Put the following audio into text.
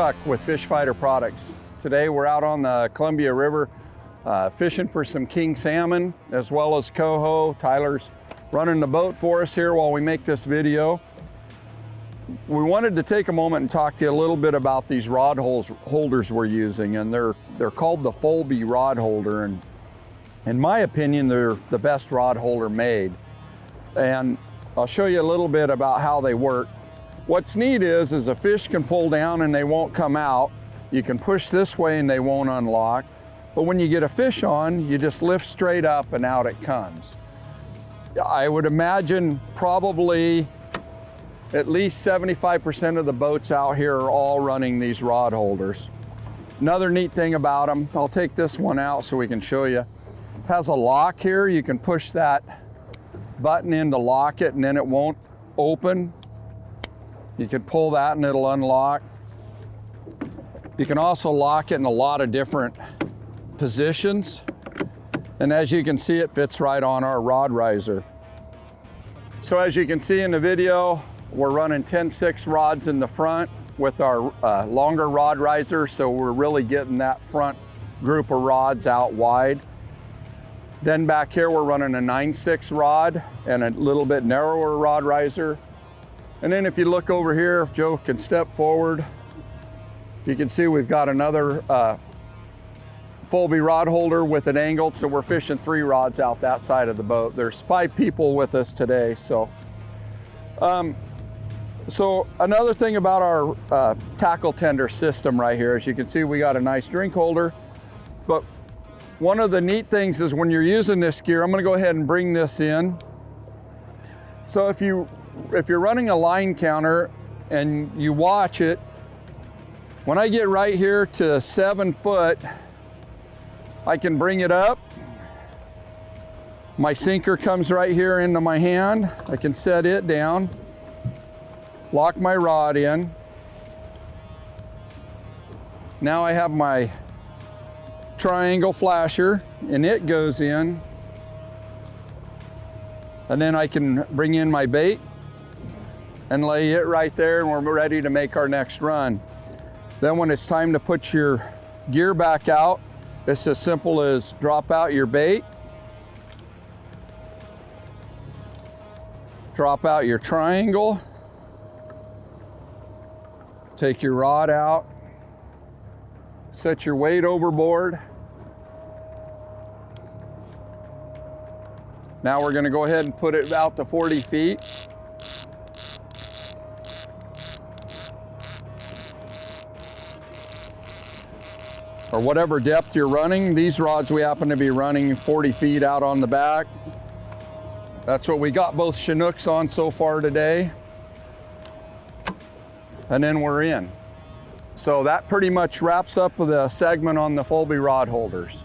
Chuck with Fish Fighter Products. Today we're out on the Columbia River fishing for some king salmon as well as coho. Tyler's running the boat for us here while we make this video. We wanted to take a moment and talk to you a little bit about these rod holders we're using, and they're called the Folbe rod holder, and in my opinion they're the best rod holder made. And I'll show you a little bit about how they work. What's neat is a fish can pull down and they won't come out. You can push this way and they won't unlock. But when you get a fish on, you just lift straight up and out it comes. I would imagine probably at least 75% of the boats out here are all running these rod holders. Another neat thing about them, I'll take this one out so we can show you. It has a lock here. You can push that button in to lock it and then it won't open. You can pull that and it'll unlock. You can also lock it in a lot of different positions. And as you can see, it fits right on our rod riser. So as you can see in the video, we're running 10-6 rods in the front with our longer rod riser, so we're really getting that front group of rods out wide. Then back here we're running a 9-6 rod and a little bit narrower rod riser. And then if you look over here, if Joe can step forward, you can see we've got another Folbe rod holder with an angle, so we're fishing 3 rods out that side of the boat. There's 5 people with us today, so. So another thing about our tackle tender system right here, as you can see, we got a nice drink holder, but one of the neat things is when you're using this gear, I'm gonna go ahead and bring this in. So if you're running a line counter and you watch it, when I get right here to 7 foot, I can bring it up. My sinker comes right here into my hand. I can set it down, lock my rod in. Now I have my triangle flasher and it goes in. And then I can bring in my bait and lay it right there, and we're ready to make our next run. Then when it's time to put your gear back out, it's as simple as drop out your bait, drop out your triangle, take your rod out, set your weight overboard. Now we're gonna go ahead and put it out to 40 feet. Or whatever depth you're running. These rods we happen to be running 40 feet out on the back. That's what we got both Chinooks on so far today. And then we're in. So that pretty much wraps up the segment on the Folbe rod holders.